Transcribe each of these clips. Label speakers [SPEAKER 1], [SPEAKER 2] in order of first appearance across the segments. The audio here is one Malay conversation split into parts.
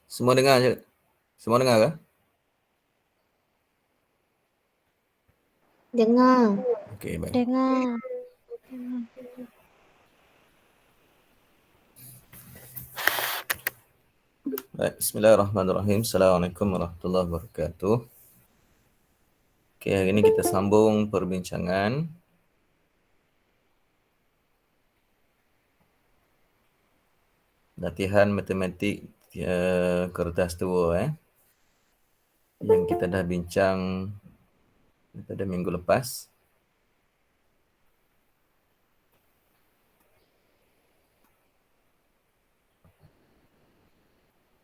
[SPEAKER 1] Semua dengar je? Semua dengar ke?
[SPEAKER 2] Dengar.
[SPEAKER 1] Okey, baik.
[SPEAKER 3] Dengar.
[SPEAKER 1] Baik, bismillahirrahmanirrahim. Assalamualaikum warahmatullahi wabarakatuh. Okey, hari ini kita sambung perbincangan latihan matematik kertas tua yang kita dah bincang pada minggu lepas.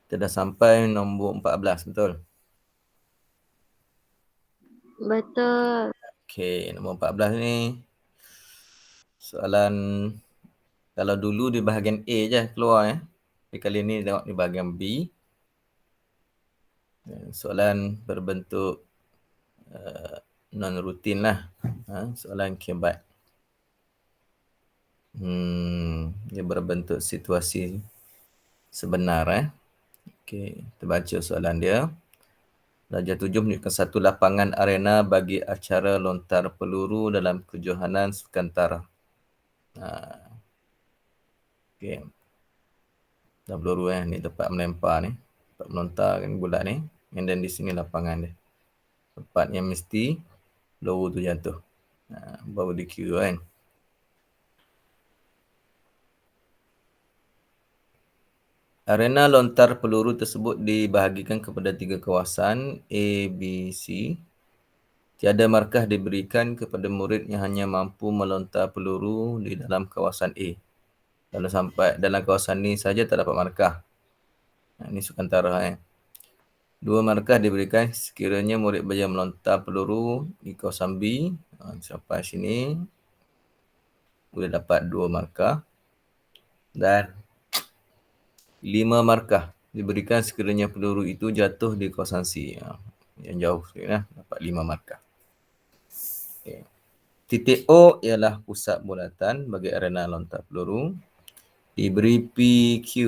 [SPEAKER 1] Kita dah sampai nombor 14, betul?
[SPEAKER 2] Betul.
[SPEAKER 1] Okey, nombor 14 ni soalan kalau dulu di bahagian A je keluar Tapi kali ni tengok di bahagian B. Soalan berbentuk non-rutin lah. Soalan kebat. Dia berbentuk situasi sebenar. Okey, kita baca soalan dia. Darjah 7 menunjukkan satu lapangan arena bagi acara lontar peluru dalam kejohanan Sukantara. Okey. Dah peluru ni tempat melempar ni. Tempat melontar kan bulat ni. And then di sini lapangan dia. Tempat yang mesti peluru tu jatuh. Baru dikira kan. Arena lontar peluru tersebut dibahagikan kepada 3 kawasan A, B, C. Tiada markah diberikan kepada murid yang hanya mampu melontar peluru di dalam kawasan A. Kalau sampai dalam kawasan ni saja tak dapat markah. Ini Sukantara 2 markah diberikan sekiranya murid belajar melontar peluru di kawasan B. Sampai sini boleh dapat 2 markah. Dan 5 markah diberikan sekiranya peluru itu jatuh di kawasan C. Yang jauh sikit dapat 5 markah. Okay. Titik O ialah pusat bulatan bagi arena lontar peluru. Diberi PQ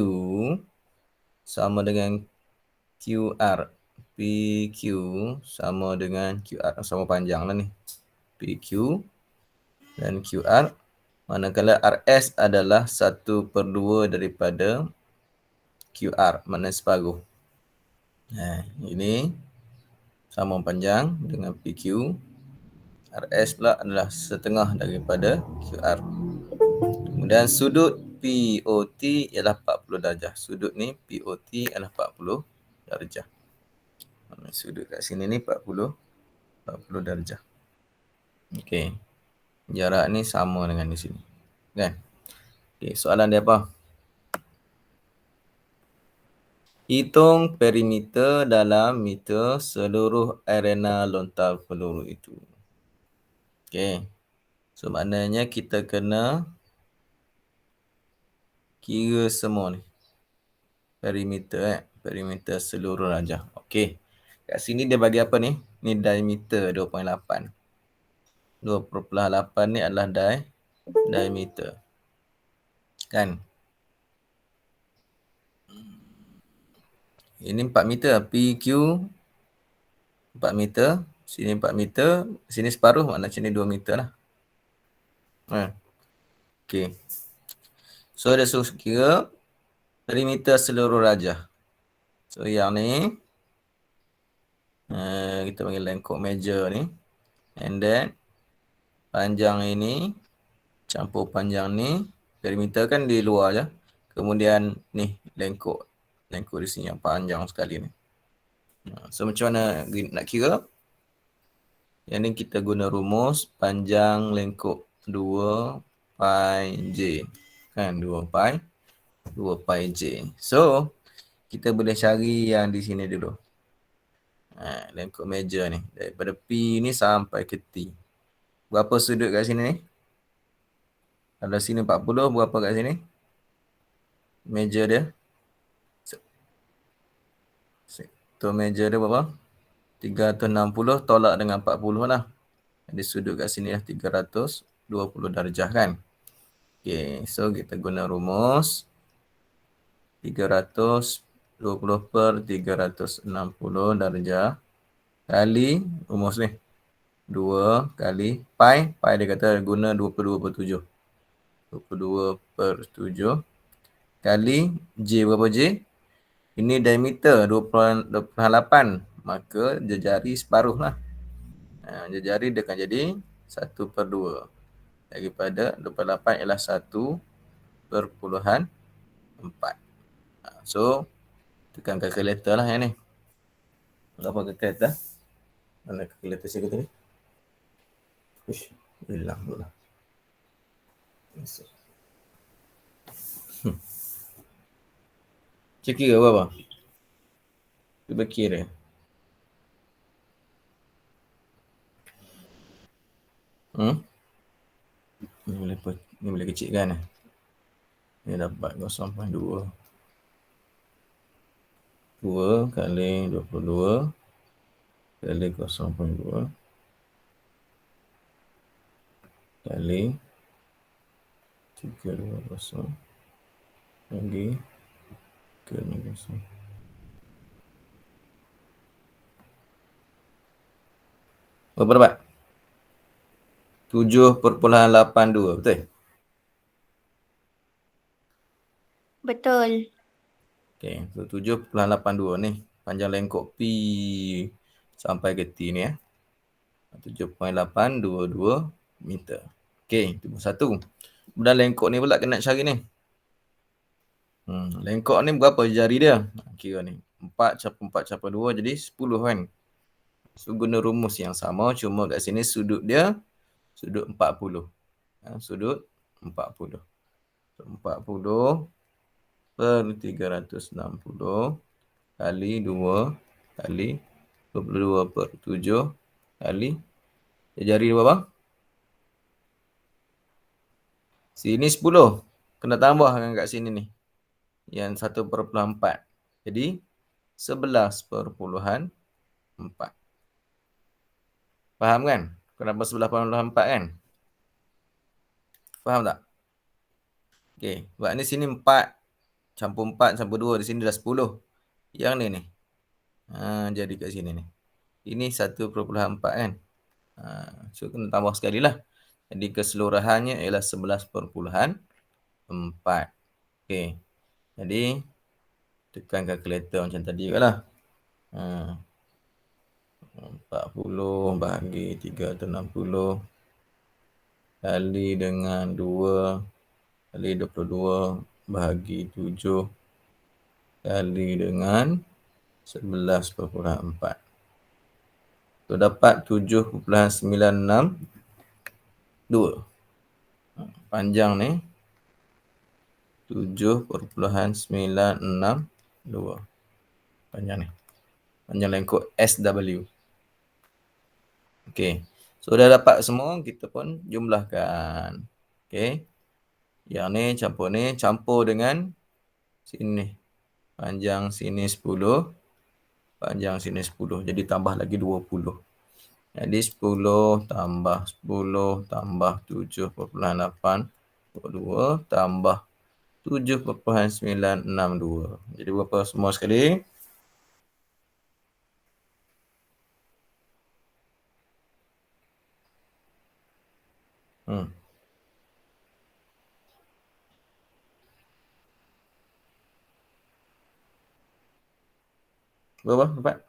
[SPEAKER 1] sama dengan QR. PQ sama dengan QR. Sama panjang lah ni. PQ dan QR. Manakala RS adalah 1/2 daripada QR, maknanya separuh. Ini sama panjang dengan PQ. RS pula adalah setengah daripada QR. Kemudian sudut POT ialah 40 darjah. Sudut ni POT adalah 40 darjah. Sudut kat sini ni 40 darjah. Okey. Jarak ni sama dengan di sini. Kan? Okey, soalan dia apa? Hitung perimeter dalam meter seluruh arena lontar peluru itu. Okey. So maknanya kita kena kira semua ni. Perimeter perimeter seluruh darjah. Okey. Kat sini dia bagi apa ni? Ni diameter 2.8. 2.8 ni adalah diameter. Kan? Ini 4 meter. PQ 4 meter. Sini 4 meter. Sini separuh. Maknanya sini 2 meter lah. Okey. So dia suruh kira perimeter seluruh darjah. So yang ni kita panggil lengkuk meja ni. And then panjang ini campur panjang ni. Perimeter kan di luar je. Kemudian ni lengkuk di sini yang panjang sekali ni. So macam mana nak kira? Yang ni kita guna rumus panjang lengkuk 2 pi J. Kan 2 pi J. So kita boleh cari yang di sini dulu. Lengkuk meja ni. Daripada P ni sampai ke T. Berapa sudut kat sini ni? Kalau sini 40, berapa kat sini? Meja dia. So meja dia berapa? 360 tolak dengan 40 lah. Jadi sudut kat sini lah 320 darjah kan. Okay, so kita guna rumus 380 20/360 darjah kali rumus ni. 2 kali pi. Pi dia kata guna 22/7. 22/7 kali J berapa J? Ini diameter 20.8. Maka jejari separuh lah. Jejari dia akan jadi 1/2. Daripada 28 ialah 1/4. So, tekan kalkulator lah yang ni. Berapa kalkulator? Mana kalkulator saya kata ni? Uish, hilang pula lah. Cik kira berapa? Cuba kira. Ni boleh kecilkan. Ni dapat 0.2. 2 kali 22 kali 0.2 kali 320 lagi ke 0. Berapa dapat? 7.82, betul?
[SPEAKER 2] Betul.
[SPEAKER 1] Okey, so 7.82 ni panjang lengkok P sampai ke T ni 7.822 meter. Okey, itu satu. Dan lengkok ni pula kena cari ni. Lengkok ni berapa jari dia? Kira ni. 4/4/2 jadi 10 kan. So guna rumus yang sama, cuma kat sini sudut dia sudut 40. Sudut 40. So 40/360 kali 2 kali 22/7 kali jari dia berapa? Sini 10. Kena tambahkan kat sini ni. Yang 1/4. Jadi 11/4. Faham kan? Kenapa 11/4 kan? Faham tak? Okey, sebab ni sini 4 campur 4 campur 2, di sini dah 10. Yang ni. Jadi kat sini ni. Ini 1/4 kan? So kena tambah sekali lah. Jadi keseluruhannya ialah 11/4. Okey. Jadi tekan kalkulator macam tadi juga lah. 40 bahagi 360 kali dengan 2 kali 22 bahagi 7 kali dengan 11/4. So dapat 7.962. Panjang ni 7.962. Panjang ni. Panjang lengkok SW. Okey. So dah dapat semua, kita pun jumlahkan. Okey. Yang ni campur dengan sini. Panjang sini 10, panjang sini 10. Jadi tambah lagi 20. Jadi 10 tambah 10 tambah 7.822 tambah 7.962. Jadi berapa semua sekali? Berapa dapat?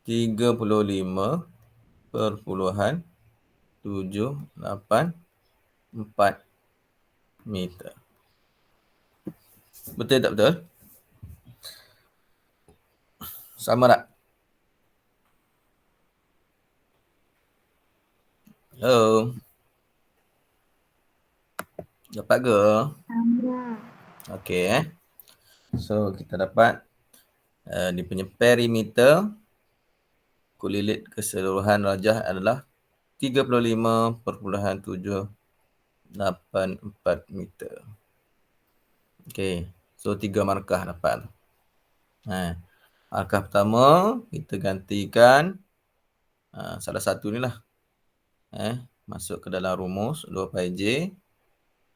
[SPEAKER 1] 35.784 meter. Betul tak betul? Sama tak? Hello? Dapat ke?
[SPEAKER 2] Sama.
[SPEAKER 1] Okey. So kita dapat dia punya perimeter kulilit keseluruhan rajah adalah 35.784 meter. Okey. So 3 markah dapat. Markah pertama kita gantikan salah satu ni lah. Masuk ke dalam rumus 2 pi j.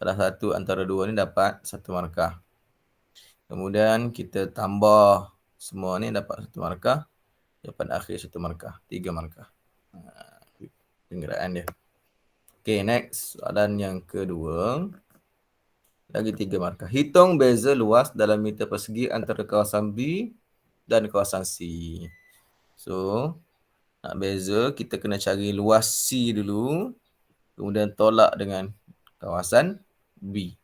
[SPEAKER 1] Salah satu antara dua ni dapat 1 markah. Kemudian kita tambah semua ni dapat 1 markah. Jawapan akhir 1 markah. 3 markah. Pengiraan dia. Okay, next. Soalan yang kedua. Lagi 3 markah. Hitung beza luas dalam meter persegi antara kawasan B dan kawasan C. So, nak beza, kita kena cari luas C dulu. Kemudian tolak dengan kawasan B.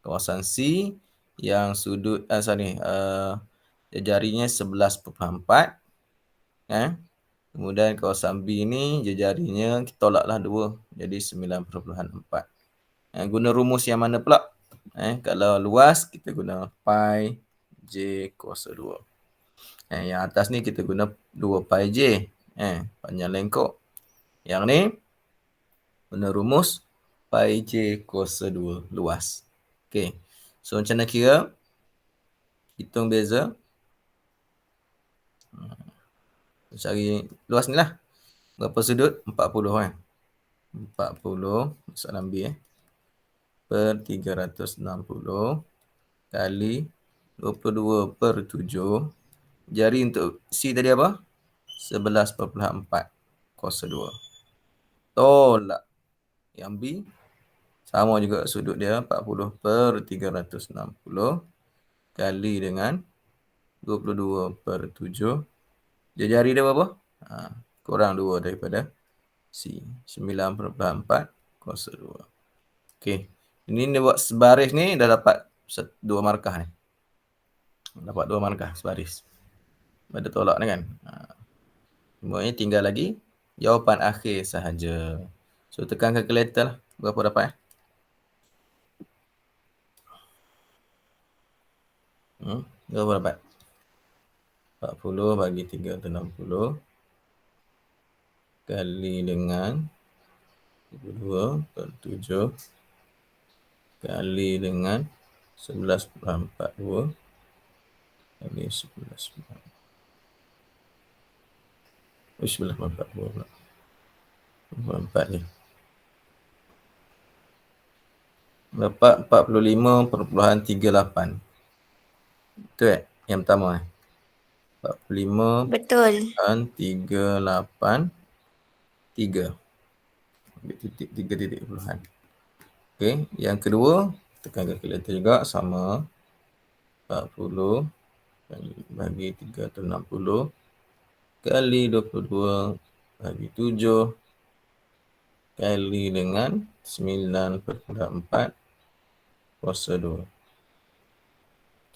[SPEAKER 1] Kawasan C yang sudut jari-jarinya 11.4. Kemudian kawasan B ni jari-jarinya kita tolaklah 2. Jadi 9.4. Guna rumus yang mana pula? Kalau luas kita guna pi J kuasa 2. Yang atas ni kita guna 2 pi J. Panjang lengkok. Yang ni guna rumus pi J kuasa 2 luas. Okay. So macam mana kira? Hitung beza. Cari luas ni lah. Berapa sudut? 40 kan. 40 soalan B per 360 kali 22/7. Jari untuk C tadi apa? 11.4 kuasa 2. Tolak. Yang B sama juga sudut dia 40/360 kali dengan 22/7. Jari dia berapa? Kurang 2 daripada C. 9.4 kuasa 2. Okey. Ini dia buat sebaris ni dah dapat 2 markah ni. Dapat 2 markah sebaris. Pada tolak ni kan. Semuanya tinggal lagi jawapan akhir sahaja. So tekan kalkulator lah. Berapa dapat? Berapa dapat? 40 bagi 360 kali dengan 22/7 kali dengan 11.42 kali 11.42 4 ni. Dapat 45.38. Betul tak? Yang pertama 45.
[SPEAKER 2] Betul.
[SPEAKER 1] 383. Ambil titik 3 titik puluhan. Okey, yang kedua tekan kalkulator juga sama 40 bagi 360 kali 22 bagi 7 kali dengan 9.4 kuasa 2.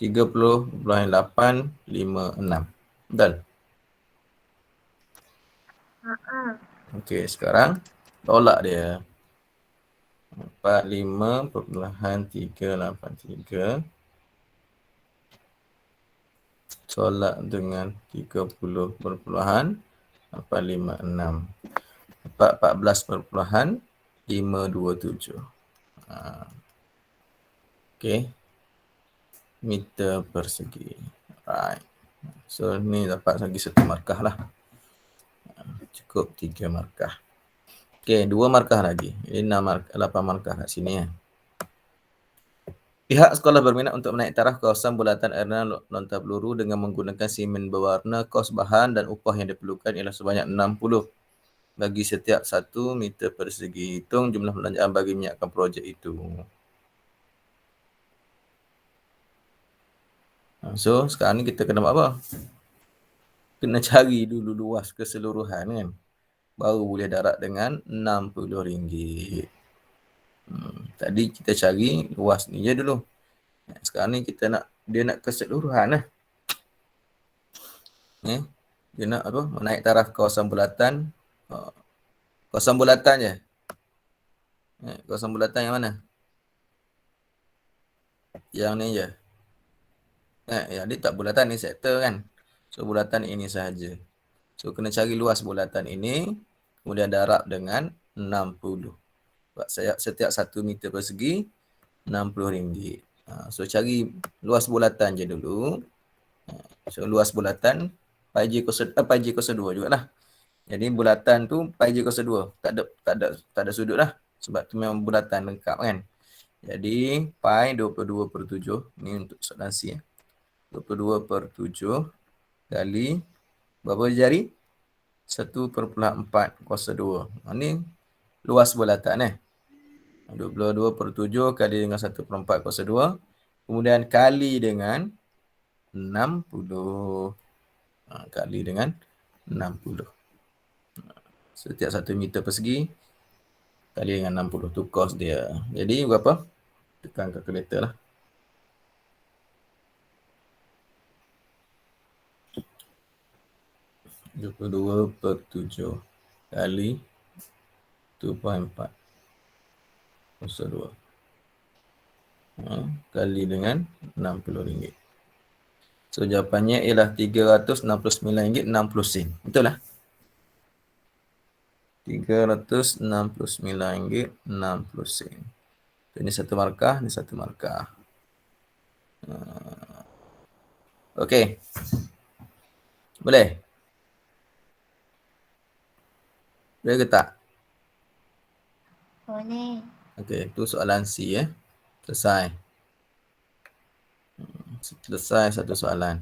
[SPEAKER 1] 30.856. Betul? Okey, sekarang tolak dia. 45.383 tolak dengan 30.856. Dapat 14.527. Okey. Meter persegi. Right. So ni dapat lagi 1 markah lah. Cukup 3 markah. Okey, 2 markah lagi. Ini 8 markah kat sini ya. Pihak sekolah berminat untuk menaik taraf kawasan bulatan arena lontar peluru dengan menggunakan simen berwarna. Kos bahan dan upah yang diperlukan ialah sebanyak 60 bagi setiap 1 meter persegi. Hitung jumlah belanjaan bagi menyiapkan projek itu. So, sekarang ni kita kena buat apa? Kena cari dulu luas keseluruhan kan. Baru boleh darab dengan RM60. Tadi kita cari luas ni je dulu. Sekarang ni kita nak, dia nak keseluruhan lah. Dia nak apa? Menaik taraf kawasan bulatan. Kawasan bulatan je. Kawasan bulatan yang mana? Yang ni je. Yang ni tak bulatan, ni sektor kan. So bulatan ini sahaja. So kena cari luas bulatan ini. Kemudian darab dengan 60. Setiap 1 meter persegi RM60. So cari luas bulatan je dulu. So luas bulatan pi J kuasa 2 jugalah. Jadi bulatan tu pi J kuasa 2. Tak ada sudut lah. Sebab tu memang bulatan lengkap kan. Jadi pi 22/7 ni untuk soalan C. 22/7 kali berapa jari? 1/4 kuasa 2. Ini luas bulatan 22/7 kali dengan 1/4 kuasa 2. Kemudian kali dengan 60. Kali dengan 60. Setiap 1 meter persegi kali dengan 60 tu kos dia. Jadi berapa? Tekan kalkulator lah. 22/7 kali 2.4 kuasa 2. Kali dengan RM60. So jawapannya ialah RM369.60. Betul lah? RM369.60. Ini satu markah, ini satu markah. Okey. Boleh? Boleh ke tak?
[SPEAKER 2] Boleh.
[SPEAKER 1] Okey, itu soalan C Selesai. Selesai satu soalan.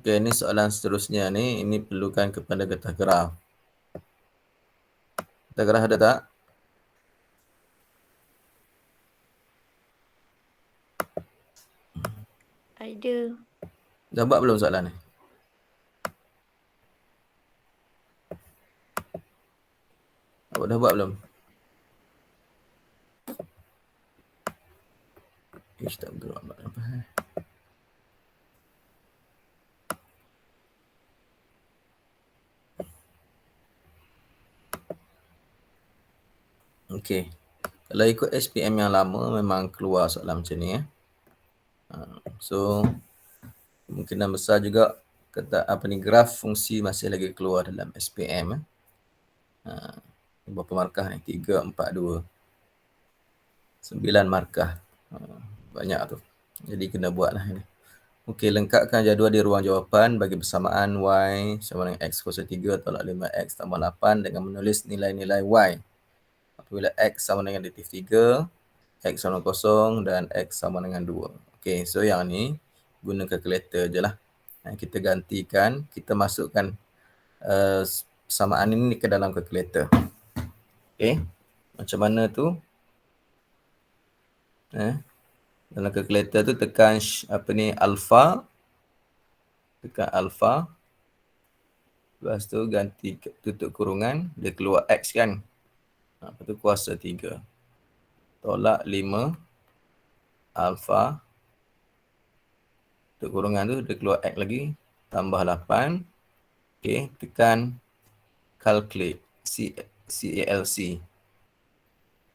[SPEAKER 1] Okey, ini soalan seterusnya ni. Ini perlukan kepada getah graf. Getah graf ada tak?
[SPEAKER 2] Ada.
[SPEAKER 1] Dah buat belum soalan ni? Awak dah buat belum? Tak betul apa. Okey. Kalau ikut SPM yang lama memang keluar soalan macam ni So kemungkinan besar juga kata graf fungsi masih lagi keluar dalam SPM berapa markah ni? 3, 4, 2. 9 markah. Banyak tu. Jadi kena buat lah ini. Okey, lengkapkan jadual di ruang jawapan bagi persamaan Y sama dengan X kuasa 3 tolak 5X tambah 8 dengan menulis nilai-nilai Y. Apabila X sama dengan negatif 3, X sama 0 dan X sama dengan 2. Okey, so yang ni guna kalkulator je lah. Kita gantikan, kita masukkan persamaan ini ke dalam kalkulator. Okey, macam mana tu? Dalam kalkulator tu tekan alpha. Tekan alpha. Lepas tu ganti tutup kurungan, dia keluar X kan. Lepas tu kuasa 3. Tolak 5 alpha. Tutup kurungan tu dia keluar X lagi. Tambah 8. Okey, tekan calculate. CALC.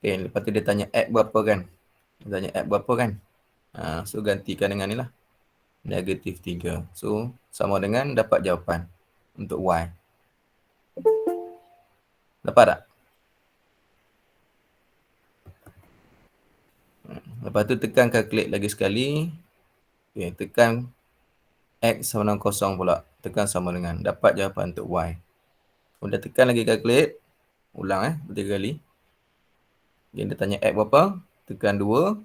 [SPEAKER 1] Okey, lepas tu dia tanya X berapa kan. Dia tanya X berapa kan. So gantikan dengan ni lah. Negatif 3. So sama dengan dapat jawapan untuk Y. Dapat tak? Lepas tu tekan calculate lagi sekali. Okay, tekan X sama dengan 0 pula. Tekan sama dengan. Dapat jawapan untuk Y. Kemudian tekan lagi calculate. Ulang 3 kali. Dia tanya X berapa. Tekan 2.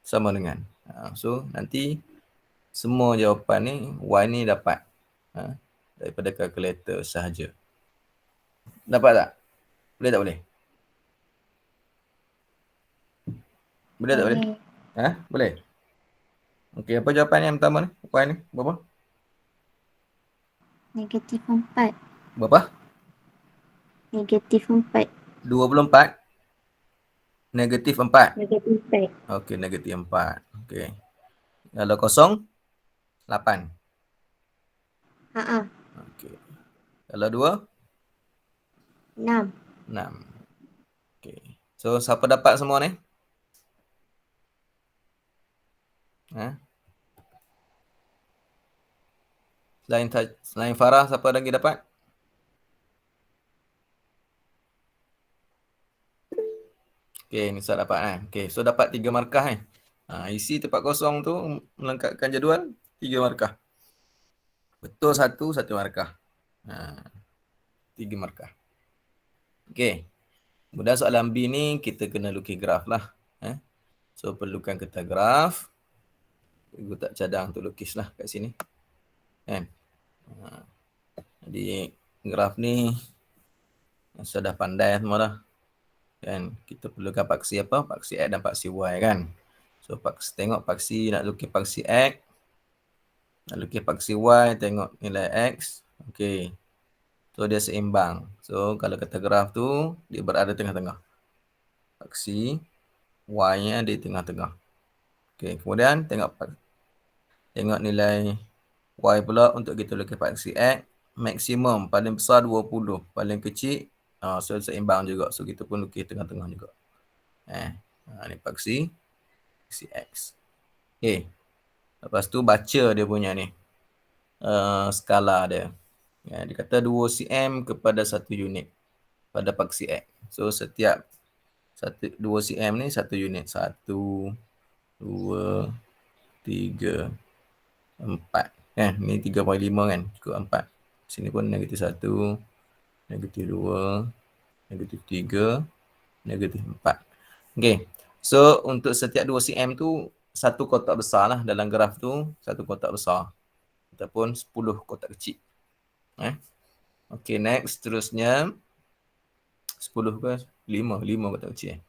[SPEAKER 1] Sama dengan. So nanti semua jawapan ni Y ni dapat. Daripada kalkulator sahaja. Dapat tak? Boleh tak boleh? Boleh tak boleh? Boleh? Okey, apa jawapan yang pertama ni? Y ni berapa?
[SPEAKER 2] Negatif 4.
[SPEAKER 1] Berapa?
[SPEAKER 2] Negatif 4.
[SPEAKER 1] 24. Negatif 4.
[SPEAKER 2] Negatif 4.
[SPEAKER 1] Okey, negatif 4. Okey. Kalau kosong, 8. Okey. Kalau 2,
[SPEAKER 2] 6.
[SPEAKER 1] 6. Okey. So, siapa dapat semua ni? Selain Farah, siapa lagi dapat? Okey, Nisa dapat Okey, so dapat 3 markah isi tempat kosong tu melengkapkan jadual 3 markah. Betul 1 markah. 3 markah. Okey. Kemudian soalan B ni kita kena lukis graf lah. So perlukan kertas graf. Cikgu tak cadang untuk lukis lah kat sini. Kan? Jadi graf ni sudah pandai semua dah. Kan? Kita perlukan paksi apa? Paksi X dan paksi Y kan. So tengok paksi, nak lukis paksi X, nak lukis paksi Y, tengok nilai X. Okey. So dia seimbang. So kalau kata graf tu, dia berada tengah-tengah. Paksi Y-nya di tengah-tengah. Okey, kemudian tengok nilai Y pula untuk kita lukis paksi X. Maksimum paling besar 20, paling kecil so seimbang juga. So kita pun lukis tengah-tengah juga. Ni paksi X. Okey. Lepas tu baca dia punya ni. Skala dia. Dia kata 2 cm kepada 1 unit pada paksi X. So setiap 2 cm ni 1 unit. 1, 2, 3, 4. Ni 3.5 kan. Cukup 4. Sini pun negatif 1, negatif 2, negatif 3, negatif 4. Okay. So untuk setiap 2 cm tu satu kotak besar lah dalam graf tu. Satu kotak besar. Ataupun 10 kotak kecil. Okay, next. Seterusnya 10 ke 5 kotak kecil.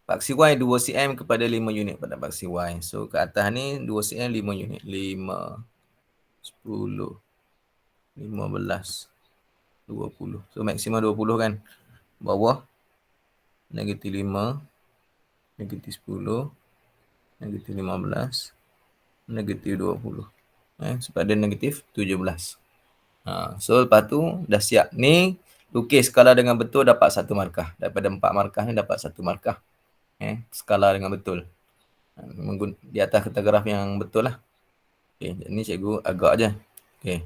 [SPEAKER 1] Paksi Y 2 cm kepada 5 unit pada paksi Y. So ke atas ni 2 cm 5 unit. 5, 10, 15, 20. So maksimum 20 kan. Bawah negatif 5, negatif 10, negatif 15, negatif 20. Sebab dia negatif 17. So lepas tu dah siap. Ni lukis skala dengan betul dapat 1 markah. Daripada 4 markah ni dapat 1 markah. Skala dengan betul. Di atas kertas graf yang betul lah. Okay, ni cikgu agak je. Okay.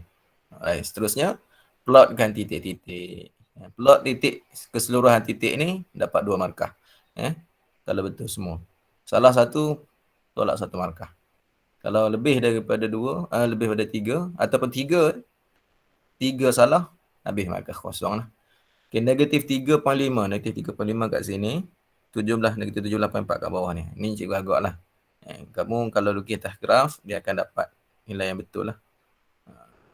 [SPEAKER 1] Alright, seterusnya plotkan titik-titik. Plot titik keseluruhan titik ni dapat 2 markah. Kalau betul semua. Salah satu tolak 1 markah. Kalau lebih daripada 2, lebih daripada 3 ataupun 3 salah, habis markah kosong lah. Okay, negatif 3.5. Negatif 3.5 kat sini. 17, negatif 17.4 kat bawah ni. Ni cikgu agak lah. Kamu kalau lukis atas graf, dia akan dapat nilai yang betul lah.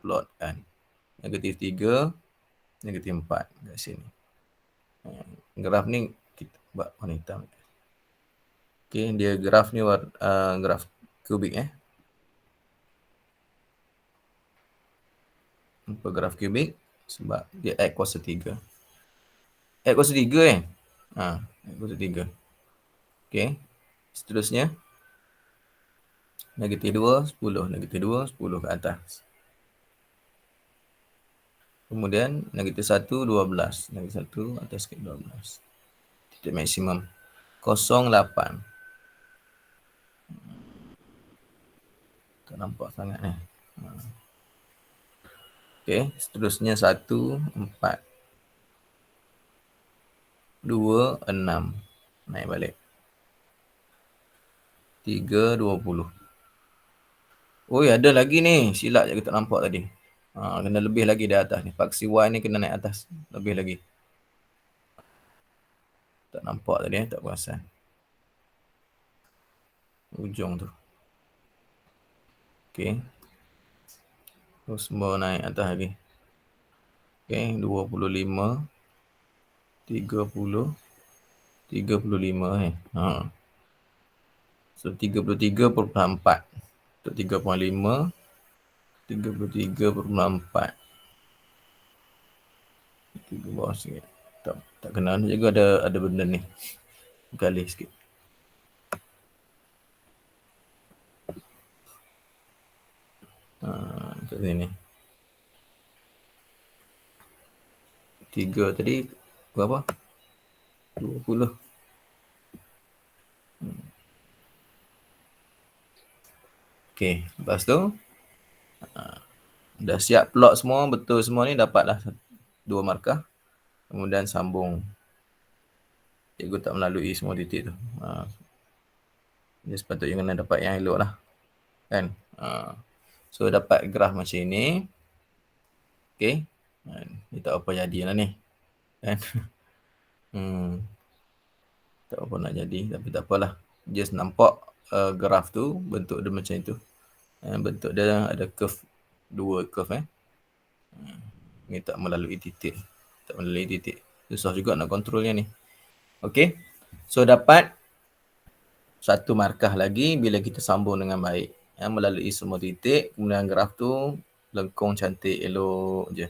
[SPEAKER 1] Plot kan. Negatif 3, negatif 4 kat sini. Graf ni kita buat warna hitam. Okay, dia graf ni graf kubik. Apa graf kubik? Sebab dia X kuasa 3. X kuasa 3 X kuasa 3. Okay. Seterusnya. Negatif 2, 10. Negatif 2, 10 ke atas. Kemudian negatif 1, 12. Negatif 1 atas ke 12. Titik maksimum 0.8. Tak nampak sangat ni. Okay, seterusnya 1, 4. 2, 6. Naik balik. 3, 20. Oh, ada lagi ni. Silap je kita nampak tadi. Kena lebih lagi di atas ni. Paksi Y ni kena naik atas. Lebih lagi. Tak nampak tadi, tak perasan. Ujung tu. Okay. Terus semua naik atas lagi. Okay, 25. 30. 35 So 33.4. Untuk 3.5. 33.4. Tiga bawah sikit. Tak kenal juga ada benda ni. Kali sikit. Kat sini. 3 tadi berapa? 20. Okay, lepas tu dah siap plot semua, betul semua ni, dapatlah 2 markah. Kemudian sambung. Cikgu tak melalui semua titik tu. Dia sepatutnya kena dapat yang elok lah. Kan? So dapat graf macam ni. Okay. Ni tak apa jadilah ni. Kan? Tak apa nak jadi, tapi tak apalah. Just nampak graf tu, bentuk dia macam itu. Bentuk dia ada curve, dua curve. Ni tak melalui titik. Tak melalui titik. Susah juga nak kontrolnya ni. Okay. So dapat satu markah lagi bila kita sambung dengan baik. Melalui semua titik. Kemudian graf tu lengkung cantik, elok je.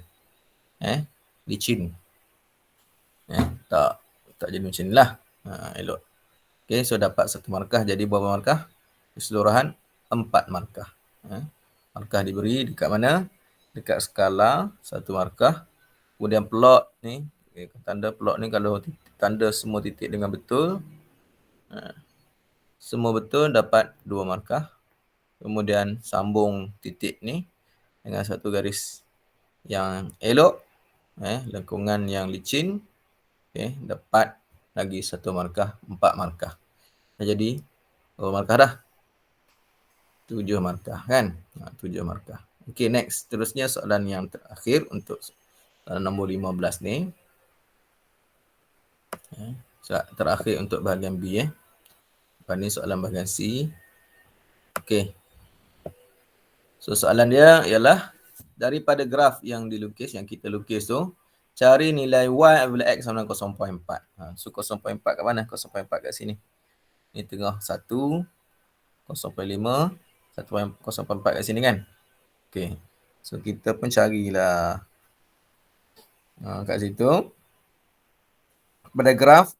[SPEAKER 1] Licin. Tak jadi macam ni lah. Elok. Okay, so dapat satu markah. Jadi berapa markah? Keseluruhan 4 markah. Markah diberi dekat mana? Dekat skala, satu markah. Kemudian plot ni, tanda plot ni kalau tanda semua titik dengan betul, semua betul dapat 2 markah. Kemudian sambung titik ni dengan satu garis yang elok, lengkungan yang licin, dapat lagi satu markah, 4 markah. Jadi berapa markah dah? 7 markah kan? 7 markah. Okay, next. Terusnya soalan yang terakhir untuk soalan nombor 15 ni. Soalan terakhir untuk bahagian B. Lepas ni soalan bahagian C. Okay. So soalan dia ialah daripada graf yang dilukis, yang kita lukis tu, cari nilai Y apabila X sama dengan 0.4. So 0.4 kat mana? 0.4 kat sini. Ni tengah 1, 0.5, 0.4 kat sini kan? Okay. So kita pun carilah kat situ. Pada graf,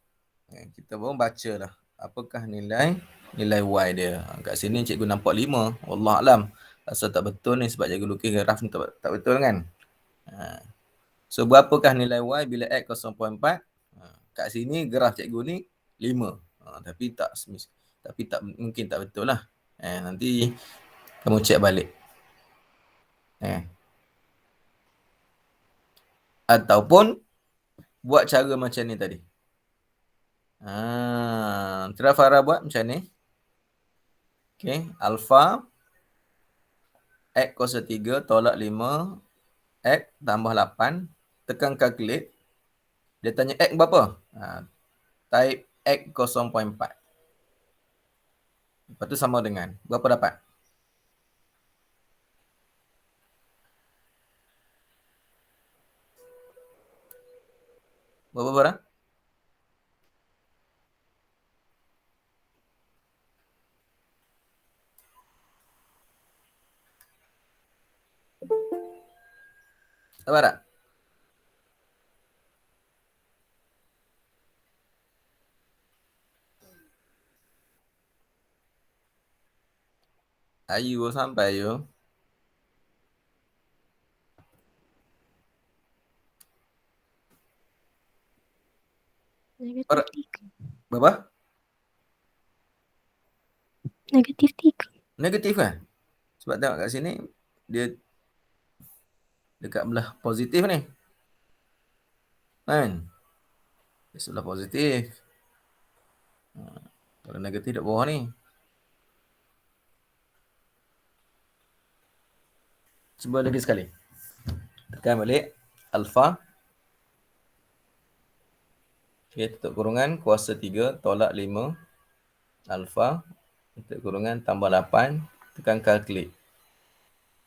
[SPEAKER 1] kita pun baca lah. Apakah nilai Y dia. Kat sini cikgu nampak 5. Wallahualam. Rasa tak betul ni sebab cikgu lukis graf ni tak betul kan? So berapakah nilai Y bila X 0.4? Kat sini graf cikgu ni 5. Tapi tak mungkin tak betul lah. Nanti kamu cek balik. Ataupun buat cara macam ni tadi. Farah buat macam ni. Okay. Alpha X kuasa 3 tolak 5 X tambah 8. Tekan calculate. Dia tanya X berapa? Type X 0.4. Lepas tu sama dengan. Berapa dapat? Berapa barang? Apa tak? Ayu sampai Ayu.
[SPEAKER 2] Negatif 3.
[SPEAKER 1] Berapa?
[SPEAKER 2] Negatif 3.
[SPEAKER 1] Negatif kan? Sebab tengok kat sini, dia dekat belah positif ni. Kan? Dia sebelah positif. Kalau negatif dekat bawah ni. Cuba lagi sekali. Tekan balik. Alpha. Okay, tutup kurungan. Kuasa 3 tolak 5. Alpha. Tutup kurungan tambah 8. Tekan calculate.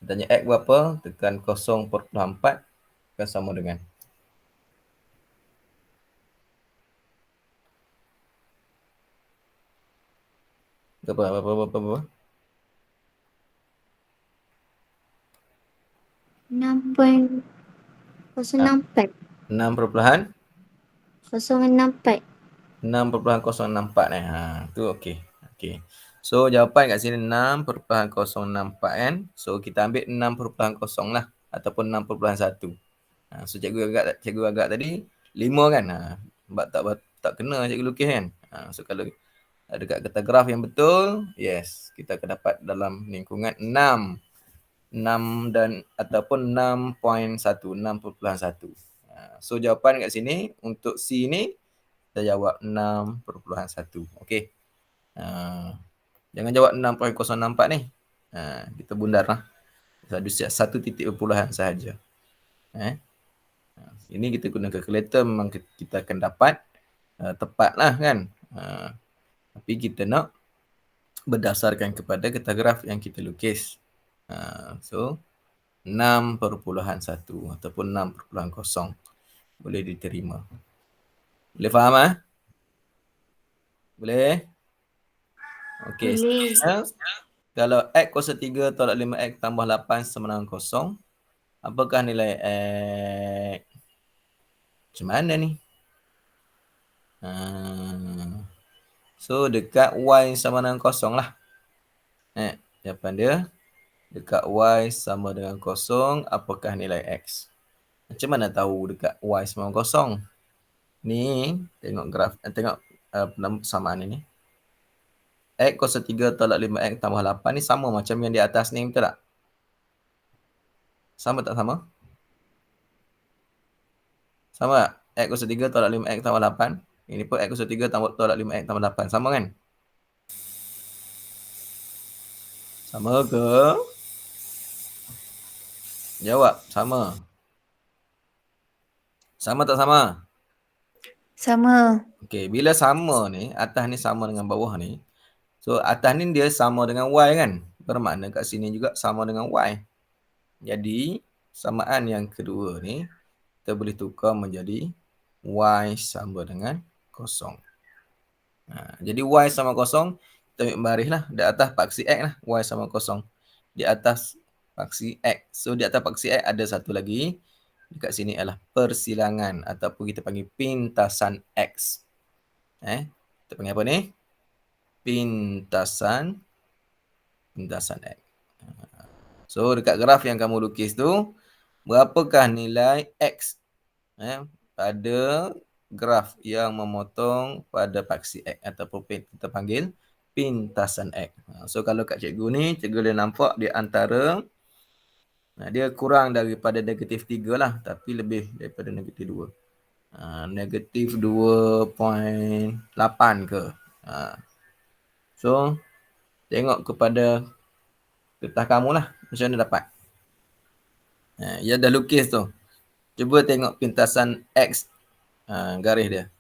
[SPEAKER 1] Tanya X berapa? Tekan 0.4. Akan sama dengan. Berapa?
[SPEAKER 2] 6.064.
[SPEAKER 1] 6.064.
[SPEAKER 2] 064.
[SPEAKER 1] 6.064 ni. Tu okey. Okey. So jawapan kat sini 6.064 kan. So kita ambil 6.0 lah ataupun 6.1. So cikgu agak tadi 5 kan. Sebab tak kena cikgu lukis kan. So kalau dekat kata graf yang betul, yes, kita akan dapat dalam lingkungan 6 dan ataupun 6.1, 6.1. So jawapan kat sini untuk C ni kita jawab 6.1. Okey. Jangan jawab 6.064 ni. Kita bundar lah. Satu titik perpuluhan sahaja. Ini kita guna kalkulator memang kita akan dapat tepat lah kan. Tapi kita nak berdasarkan kepada getah graf yang kita lukis. So, 6.1 ataupun 6.0 boleh diterima. Boleh faham Boleh? Okey,
[SPEAKER 2] Boleh.
[SPEAKER 1] kalau X kuasa 3 tolak 5X tambah 8 sama dengan 0, apakah nilai X? Macam mana ni? So, dekat Y sama dengan 0 lah. Jawapan dia, dekat Y sama dengan 0, apakah nilai X? Macam mana tahu dekat Y sama dengan 0? Ni, tengok graf, tengok persamaan ni. X kuasa 3 tolak 5X tambah 8 ni sama macam yang di atas ni, betul tak? Sama tak sama? Sama tak? X kuasa 3 tolak 5X tambah 8. Ini pun X kuasa 3 tolak 5X tambah 8. Sama kan? Sama ke? Jawab, sama. Sama tak sama?
[SPEAKER 2] Sama.
[SPEAKER 1] Okey, bila sama ni, atas ni sama dengan bawah ni. So, atas ni dia sama dengan Y kan? Bermakna kat sini juga sama dengan Y. Jadi, samaan yang kedua ni, kita boleh tukar menjadi Y sama dengan 0. Jadi Y sama 0, kita ambil baris lah. Di atas paksi X lah, Y sama 0. Di atas paksi X. So, di atas paksi X ada satu lagi. Dekat sini adalah persilangan ataupun kita panggil pintasan X. Kita panggil apa ni? Pintasan X. So, dekat graf yang kamu lukis tu, berapakah nilai X pada graf yang memotong pada paksi X ataupun kita panggil pintasan X. So, kalau kat cikgu ni, cikgu boleh nampak di antara dia kurang daripada negatif 3 lah, tapi lebih daripada negatif 2. Negatif 2.8 ke. So, tengok kepada getah kamu lah. Macam mana dapat. Ia dah lukis tu. Cuba tengok pintasan X garis dia.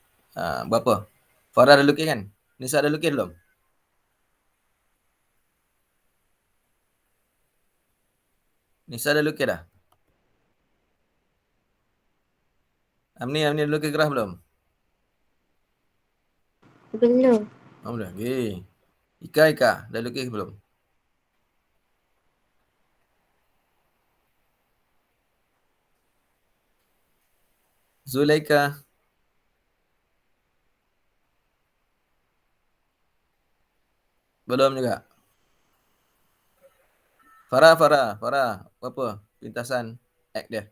[SPEAKER 1] Berapa? Farah dah lukis kan? Nisa dah lukis belum? Nisa dah lukis dah? Amni dah lukis graf belum?
[SPEAKER 2] Belum.
[SPEAKER 1] Belum lagi. Ika, dah lukis belum? Zulaika. Belum juga. Farah. Berapa pintasan X dia?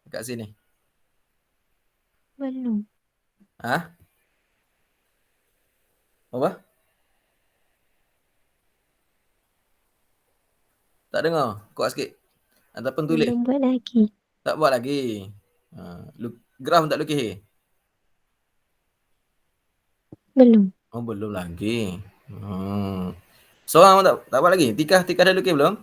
[SPEAKER 1] Dekat sini.
[SPEAKER 2] Belum.
[SPEAKER 1] Apa? Tak dengar. Kuat sikit. Ataupun tulis.
[SPEAKER 2] Belum buat lagi.
[SPEAKER 1] Tak buat lagi. Graf tak lukis?
[SPEAKER 2] Belum.
[SPEAKER 1] Oh, belum lagi. Seorang tak buat lagi? Tika dah lukis belum?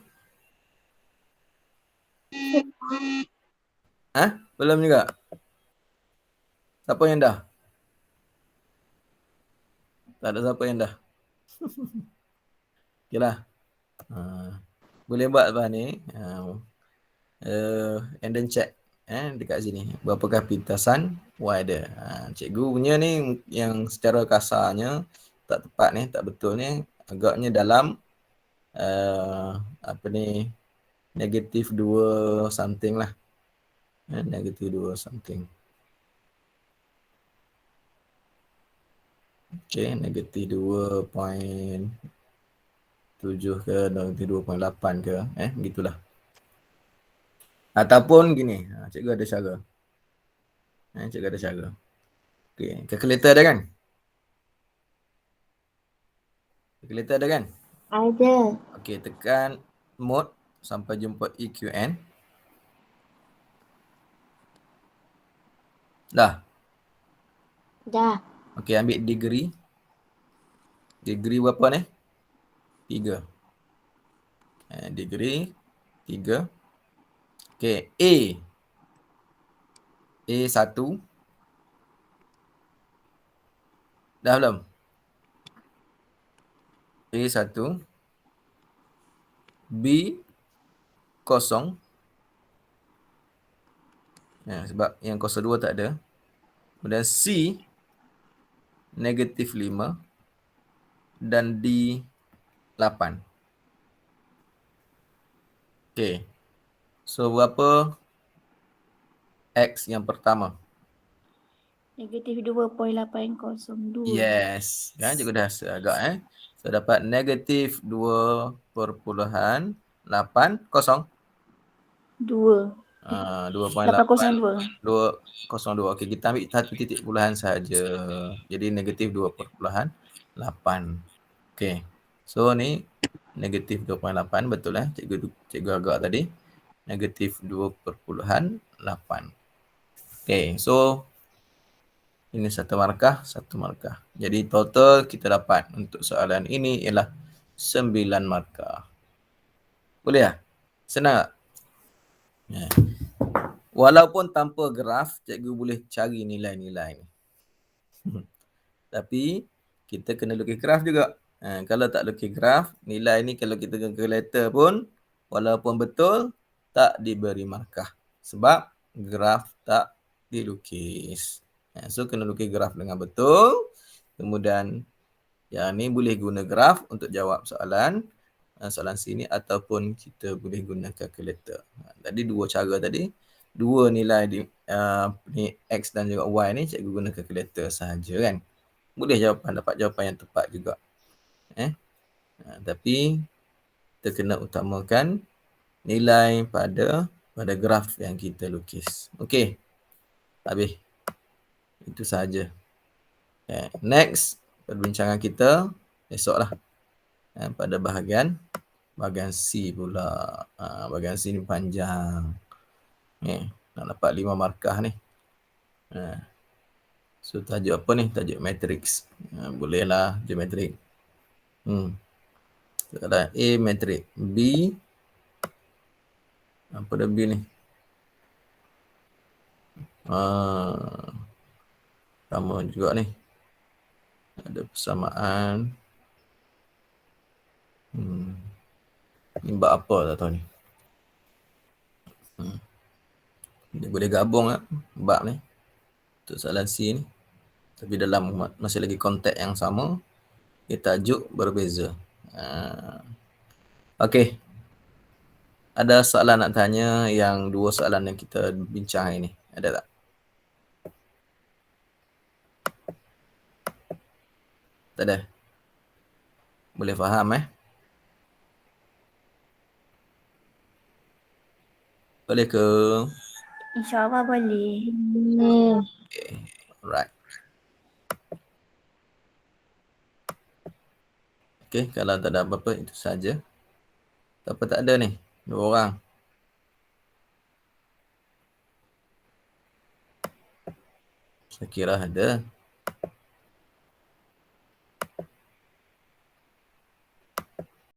[SPEAKER 1] Belum juga? Siapa yang dah? Tak ada siapa yang dah. Okeylah. Boleh buat apa ni? And then check dekat sini. Berapakah pintasan Y dia. Cikgu punya ni yang secara kasarnya tak tepat ni, tak betul ni. Agaknya dalam negatif 2 something lah. Negatif 2 something. Okay, negatif 2.7 ke, negatif 2.8 ke, begitulah. Ataupun gini, cikgu ada cara. Okay, kalkulator ada kan? Kalkulator ada kan?
[SPEAKER 2] Ada.
[SPEAKER 1] Okay, tekan mode sampai jumpa EQN. Dah?
[SPEAKER 2] Dah.
[SPEAKER 1] Okay, ambil degree. Degree berapa ni? 3. Degree 3. Okay, A1. Dah belum? A1, B kosong. Sebab yang 02 tak ada. Kemudian C -5 dan D 8. Okay. So berapa X yang pertama?
[SPEAKER 2] -2.802.
[SPEAKER 1] Yes. Kan cikgu dah rasa agak So dapat -2.80.
[SPEAKER 2] 2.
[SPEAKER 1] 2.8.
[SPEAKER 2] 802.
[SPEAKER 1] 202. Okey, kita ambil satu titik puluhan saja. Jadi -2.8. Okey. So ni -2.8 betul cikgu agak tadi. -2.8. Okey, so ini satu markah. Jadi total kita dapat untuk soalan ini ialah 9 markah. Boleh tak? Senang tak? Walaupun tanpa graf, cikgu boleh cari nilai-nilai ni. Tapi kita kena lukis graf juga. Kalau tak lukis graf, nilai ni kalau kita calculator pun walaupun betul tak diberi markah. Sebab graf tak dilukis. So kena lukis graf dengan betul. Kemudian yang ni boleh guna graf untuk jawab soalan sini ataupun kita boleh guna calculator. Tadi dua cara tadi. Dua nilai ni X dan juga Y ni cikgu guna calculator sahaja kan. Boleh dapat jawapan yang tepat juga. Tapi kita kena utamakan nilai pada graf yang kita lukis. Okey. Habis. Itu sahaja. Next perbincangan kita esoklah. Pada bahagian C pula. Bahagian C ni panjang. Nak dapat 5 markah ni. So tajuk apa ni? Tajuk matrix. Bolehlah geometrik. Soalan A matrix. B. Apa dah B ni? Sama juga ni. Ada persamaan. Ni bab apa tak tahu ni. Dia boleh gabung bab ni. Untuk soalan C ni. Tapi dalam masih lagi konteks yang sama. Tajuk berbeza. Okey. Ada soalan nak tanya yang dua soalan yang kita bincang hari ni. Ada tak? Tak ada? Boleh faham Boleh ke?
[SPEAKER 2] InsyaAllah boleh.
[SPEAKER 1] Okay. Alright. Okay, kalau tak ada apa-apa, itu saja. Apa tak ada ni? Dua orang. Saya kira ada.